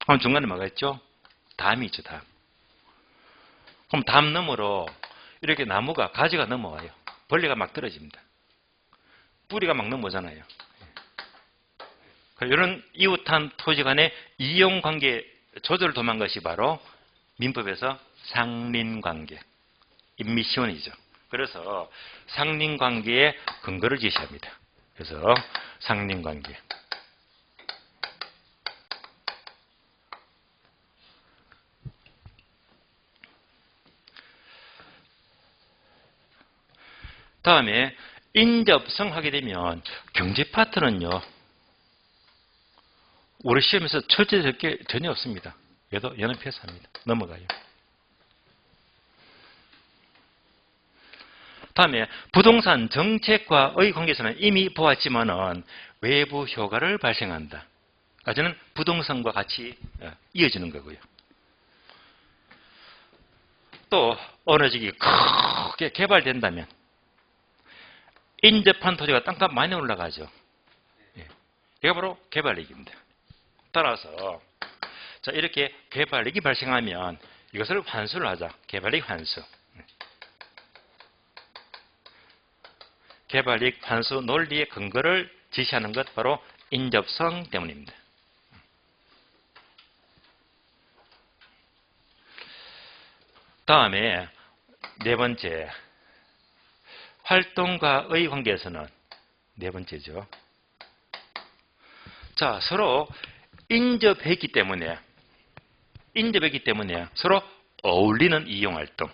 그럼 중간에 뭐가 있죠? 담이 있죠. 담. 그럼 담 너머로 이렇게 나무가 가지가 넘어와요. 벌레가 막 떨어집니다. 뿌리가 막 넘어오잖아요. 이런 이웃한 토지 간의 이용관계 조절을 도모한 것이 바로 민법에서 상린관계, 임미시원이죠. 그래서 상린관계의 근거를 제시합니다. 그래서 상린관계. 다음에 인접성 하게 되면 경제 파트는요. 우리 시험에서 철저될 게 전혀 없습니다. 얘도 연합해서 합니다. 넘어가요. 다음에 부동산 정책과의 관계에서는 이미 보았지만은 외부 효과를 발생한다. 까지는 부동산과 같이 이어지는 거고요. 또 어느 지역이 크게 개발된다면 인접한 토지가 땅값 많이 올라가죠. 이게 바로 개발이익입니다. 따라서 자, 이렇게 개발이익이 발생하면 이것을 환수를 하자. 개발이익 환수. 개발이익 환수 논리의 근거를 제시하는 것 바로 인접성 때문입니다. 다음에 네 번째, 활동과의 관계에서는 네 번째죠. 자, 서로 인접했기 때문에 서로 어울리는 이용활동,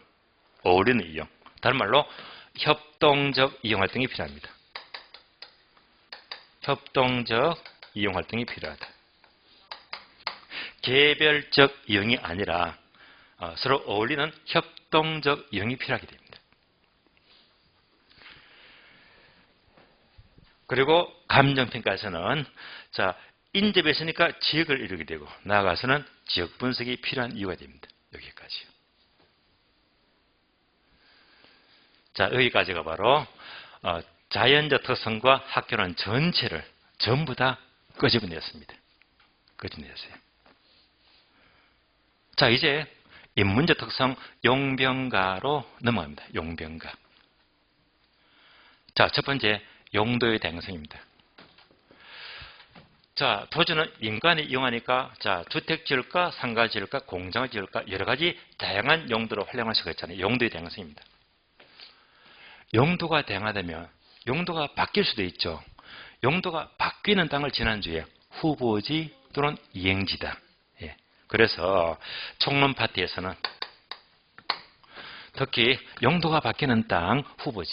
어울리는 이용. 다른 말로 협동적 이용활동이 필요합니다. 협동적 이용활동이 필요하다. 개별적 이용이 아니라 서로 어울리는 협동적 이용이 필요하게 됩니다. 그리고 감정평가에서는 자, 인접했으니까 지역을 이루게 되고 나아가서는 지역 분석이 필요한 이유가 됩니다. 여기까지요. 자, 여기까지가 바로 자연적 특성과 학교는 전체를 전부 다 끄집어냈습니다. 끄집어냈어요. 자, 이제 인문적 특성 용병가로 넘어갑니다. 용병가. 자, 첫 번째 용도의 다양성입니다. 자, 토지는 민간이 이용하니까, 자, 주택 지을까, 상가 지을까, 공장을 지을까, 여러 가지 다양한 용도로 활용할 수가 있잖아요. 용도의 다양성입니다. 용도가 다양하다면 용도가 바뀔 수도 있죠. 용도가 바뀌는 땅을 지난주에 후보지 또는 이행지다. 예. 그래서 총론 파트에서는 특히 용도가 바뀌는 땅 후보지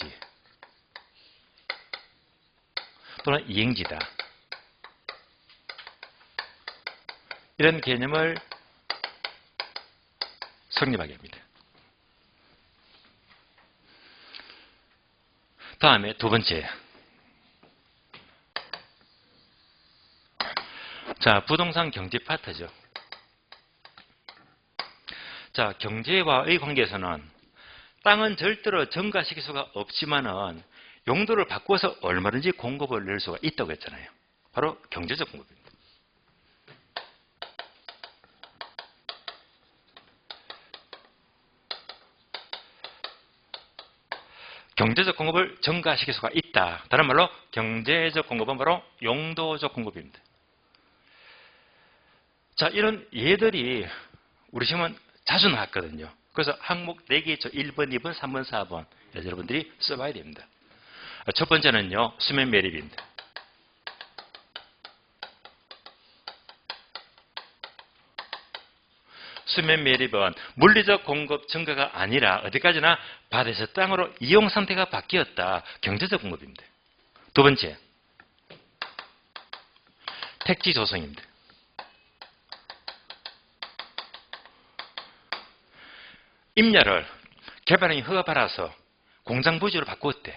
또는 이행지다. 이런 개념을 성립하게 합니다. 다음에 두 번째. 자, 부동산 경제 파트죠. 자, 경제와의 관계에서는 땅은 절대로 증가시킬 수가 없지만은 용도를 바꿔서 얼마든지 공급을 낼 수가 있다고 했잖아요. 바로 경제적 공급입니다. 경제적 공급을 증가시킬 수가 있다. 다른 말로 경제적 공급은 바로 용도적 공급입니다. 자, 이런 예들이 우리 시험은 자주 나왔거든요. 그래서 항목 4개 있죠. 1번, 2번, 3번, 4번. 여러분들이 써봐야 됩니다. 첫 번째는요, 수면 매립입니다. 수면 매립은 물리적 공급 증가가 아니라 어디까지나 밭에서 땅으로 이용 상태가 바뀌었다. 경제적 공급입니다. 두 번째, 택지 조성입니다. 임야를 개발행위 허가 받아서 공장 부지로 바꾸었대.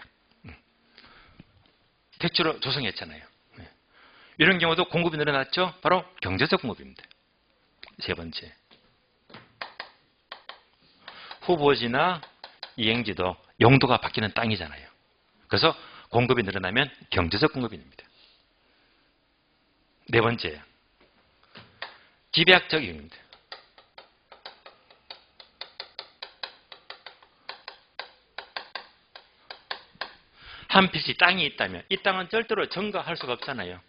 택지로 조성했잖아요. 이런 경우도 공급이 늘어났죠. 바로 경제적 공급입니다. 세 번째, 후보지나 이행지도 용도가 바뀌는 땅이잖아요. 그래서 공급이 늘어나면 경제적 공급입니다. 네 번째, 집약적 이용입니다. 한 필지 땅이 있다면 이 땅은 절대로 증가할 수가 없잖아요.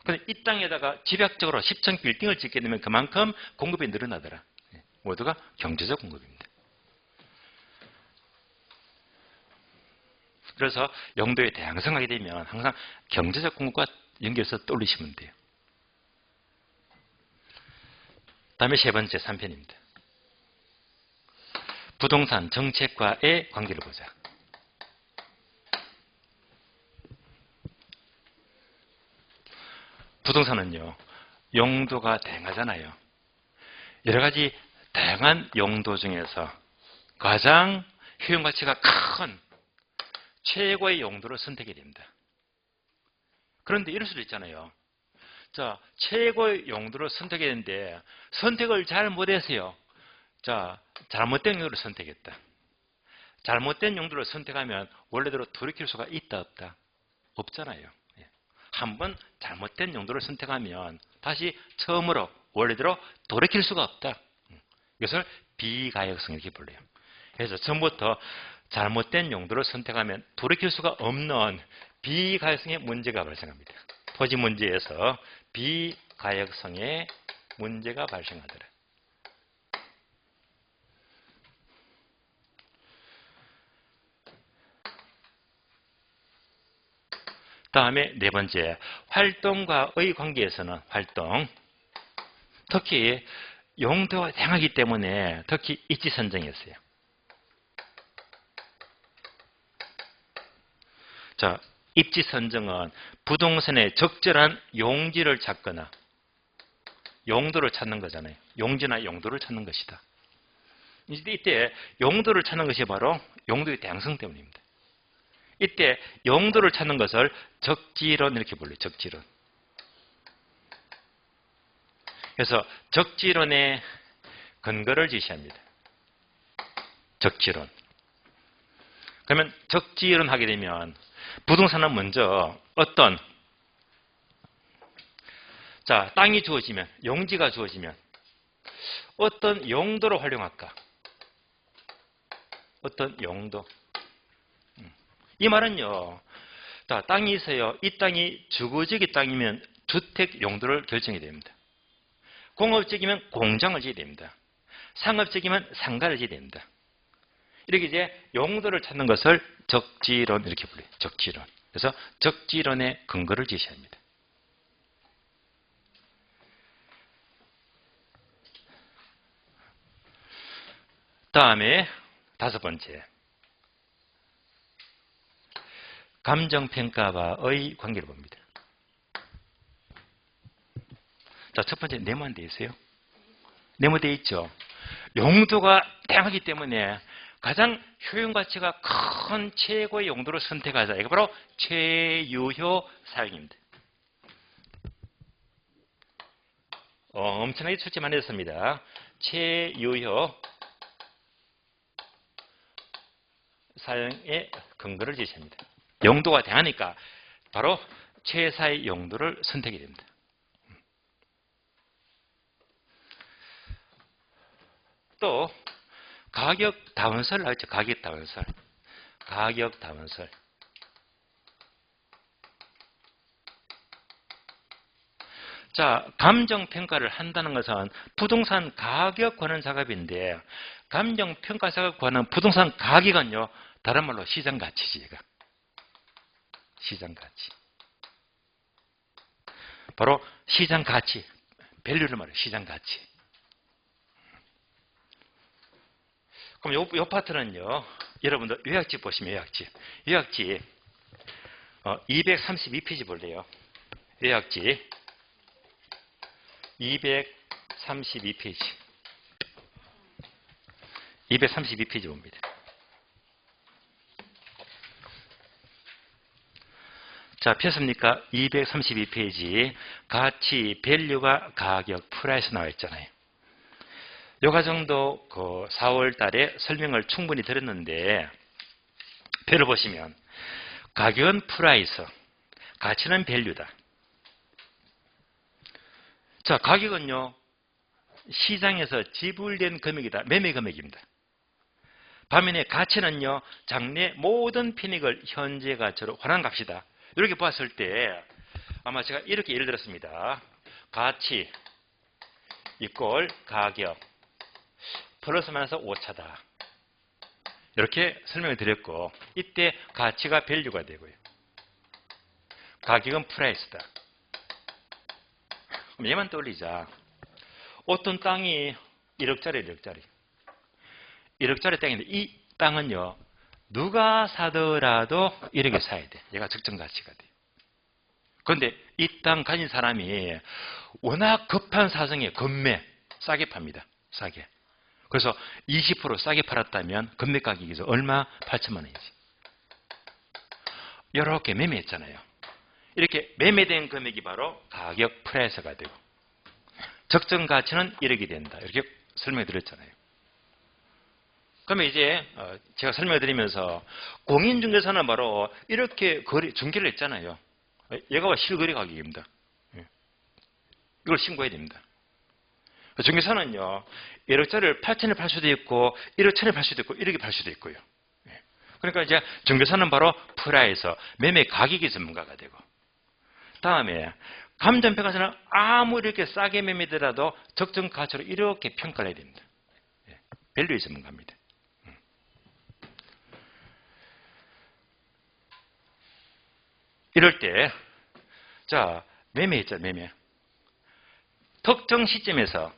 그런데 이 땅에다가 집약적으로 10층 빌딩을 짓게 되면 그만큼 공급이 늘어나더라. 모두가 경제적 공급입니다. 그래서 용도의 다양성하게 되면 항상 경제적 공급과 연결해서 떠올리시면 돼요. 다음에 세 번째 3편입니다. 부동산 정책과의 관계를 보자. 부동산은요, 용도가 다양하잖아요. 여러 가지 다양한 용도 중에서 가장 효용가치가 큰 최고의 용도를 선택해야 됩니다. 그런데 이럴 수도 있잖아요. 자, 최고의 용도를 선택해야 되는데 선택을 잘 못해서요. 자, 잘못된 용도를 선택했다. 잘못된 용도를 선택하면 원래대로 돌이킬 수가 있다 없다? 없잖아요. 한번 잘못된 용도를 선택하면 다시 처음으로 원래대로 돌이킬 수가 없다. 이것을 비가역성 이렇게 불러요. 그래서 처음부터 잘못된 용도를 선택하면 돌이킬 수가 없는 비가역성의 문제가 발생합니다. 토지 문제에서 비가역성의 문제가 발생하더라. 다음에 네 번째, 활동과의 관계에서는 활동, 특히 용도가 다양하기 때문에 특히 입지 선정이었어요. 자, 입지 선정은 부동산의 적절한 용지를 찾거나 용도를 찾는 거잖아요. 용지나 용도를 찾는 것이다. 이때 용도를 찾는 것이 바로 용도의 다양성 때문입니다. 이때 용도를 찾는 것을 적지론 이렇게 불러요. 적지론. 그래서 적지론의 근거를 제시합니다. 적지론. 그러면 적지론 하게 되면 부동산은 먼저 어떤 자, 땅이 주어지면 용지가 주어지면 어떤 용도로 활용할까? 어떤 용도? 이 말은요. 자, 땅이 있어요. 이 땅이 주거지기 땅이면 주택 용도를 결정해야 됩니다. 공업적이면 공장을 지어야 됩니다. 상업적이면 상가를 지어야 됩니다. 이렇게 이제 용도를 찾는 것을 적지론 이렇게 불러요. 적지론. 그래서 적지론의 근거를 제시해야 합니다. 다음에 5번째. 감정평가와의 관계를 봅니다. 자, 첫 번째 네모안 되어 있어요. 네모되어 있죠. 용도가 다양하기 때문에 가장 효용 가치가 큰 최고의 용도를 선택하자. 이거 바로 최유효 사용입니다. 엄청나게 출제 많이 했습니다. 최유효 사용의 근거를 제시합니다. 용도가 다양하니까 바로 최사의 용도를 선택해야 됩니다. 또 가격 다원설 나왔죠. 가격 다원설. 가격 다원설. 자, 감정평가를 한다는 것은 부동산 가격 관한 작업인데 감정평가 작업 관한 부동산 가격은요. 다른 말로 시장가치지. 얘가. 시장가치. 바로 시장가치. 밸류를 말해요. 시장가치. 그럼 요 파트는요. 여러분들 요약집 보시면 요약집. 요약집 232페이지 볼래요. 요약집 232페이지. 232페이지 봅니다. 자, 폈습니까? 232페이지. 가치, 밸류가 가격, 프라이스 나와 있잖아요. 요 과정도 그 4월 달에 설명을 충분히 드렸는데, 표를 보시면, 가격은 프라이스, 가치는 밸류다. 자, 가격은요, 시장에서 지불된 금액이다. 매매 금액입니다. 반면에 가치는요, 장래 모든 편익을 현재 가치로 환원 값이다. 이렇게 봤을 때, 아마 제가 이렇게 예를 들었습니다. 가치, 이꼴 가격, 플러스 마이너스 오차다. 이렇게 설명을 드렸고, 이때 가치가 밸류가 되고요. 가격은 프라이스다. 그럼 얘만 떠올리자. 어떤 땅이 1억짜리, 1억짜리 땅인데 이 땅은요. 누가 사더라도 1억에 사야 돼. 얘가 적정 가치가 돼. 그런데 이 땅 가진 사람이 워낙 급한 사정에 급매, 싸게 팝니다. 싸게. 그래서 20% 싸게 팔았다면 금매 가격이죠. 얼마? 8천만 원이지. 이렇게 매매했잖아요. 이렇게 매매된 금액이 바로 가격 프라이스가 되고 적정 가치는 1억이 된다. 이렇게 설명해 드렸잖아요. 그러면 이제 제가 설명해 드리면서 공인중개사는 바로 이렇게 중개를 했잖아요. 얘가 실거래 가격입니다. 이걸 신고해야 됩니다. 중개사는요. 1억짜리를 8천에 팔 수도 있고 1억 천에 팔 수도 있고 1억에 팔 수도 있고요. 그러니까 이제 중개사는 바로 프라이스, 매매 가격이 전문가가 되고 다음에 감정평가사는 아무리 이렇게 싸게 매매더라도 적정 가치로 이렇게 평가를 해야 됩니다. 밸류의 전문가입니다. 이럴 때, 자, 매매했죠, 매매. 특정 시점에서,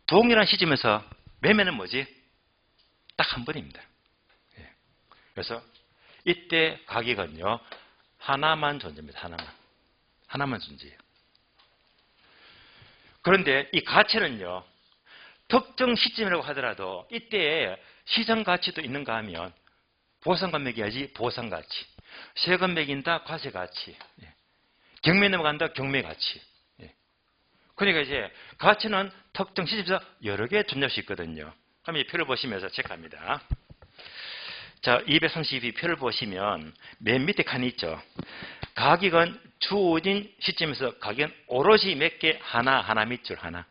동일한 시점에서 매매는 뭐지? 딱 한 번입니다. 그래서 이때 가격은요, 하나만 존재합니다. 하나만 존재해요. 그런데 이 가치는요, 특정 시점이라고 하더라도 이때 시장 가치도 있는가 하면 보상금 매겨야지 보상 가치. 세금 매긴다 과세 가치. 경매 넘어간다 경매 가치. 그러니까 이제 가치는 특정 시점에서 여러 개 존재할 수 있거든요. 그럼 이 표를 보시면서 체크합니다. 자, 232 표를 보시면 맨 밑에 칸이 있죠. 가격은 주어진 시점에서 가격은 오롯이 몇 개? 하나 밑줄 하나.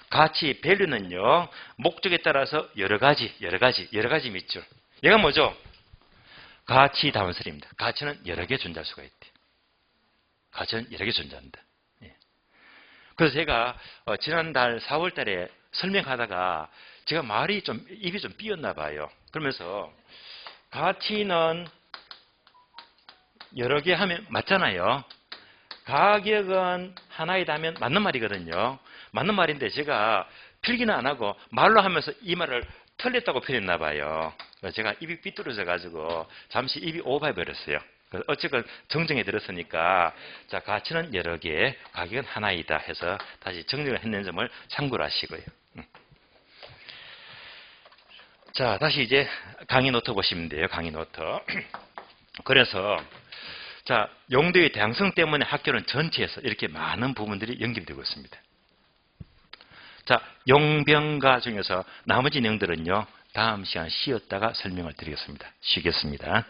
가치, 밸류는요. 목적에 따라서 여러 가지 밑줄. 얘가 뭐죠? 가치 다원설입니다. 가치는 여러 개 존재할 수가 있대. 가치는 여러 개 존재한다. 예. 그래서 제가 지난달 4월 달에 설명하다가 제가 입이 좀 삐었나 봐요. 그러면서 가치는 여러 개 하면 맞잖아요. 가격은 하나이다 하면 맞는 말이거든요. 맞는 말인데 제가 필기는 안 하고 말로 하면서 이 말을 틀렸다고 표현했나 봐요. 제가 입이 삐뚤어져 가지고 잠시 입이 오버해 버렸어요. 어쨌건 정정해 들었으니까 자, 가치는 여러 개, 가격은 하나이다 해서 다시 정정을 했는 점을 참고로 하시고요. 자, 다시 이제 강의 노트 보시면 돼요. 강의 노트. 그래서 자, 용도의 다양성 때문에 학교는 전체에서 이렇게 많은 부분들이 연결되고 있습니다. 자, 용병가 중에서 나머지 내용들은요, 다음 시간 쉬었다가 설명을 드리겠습니다. 쉬겠습니다.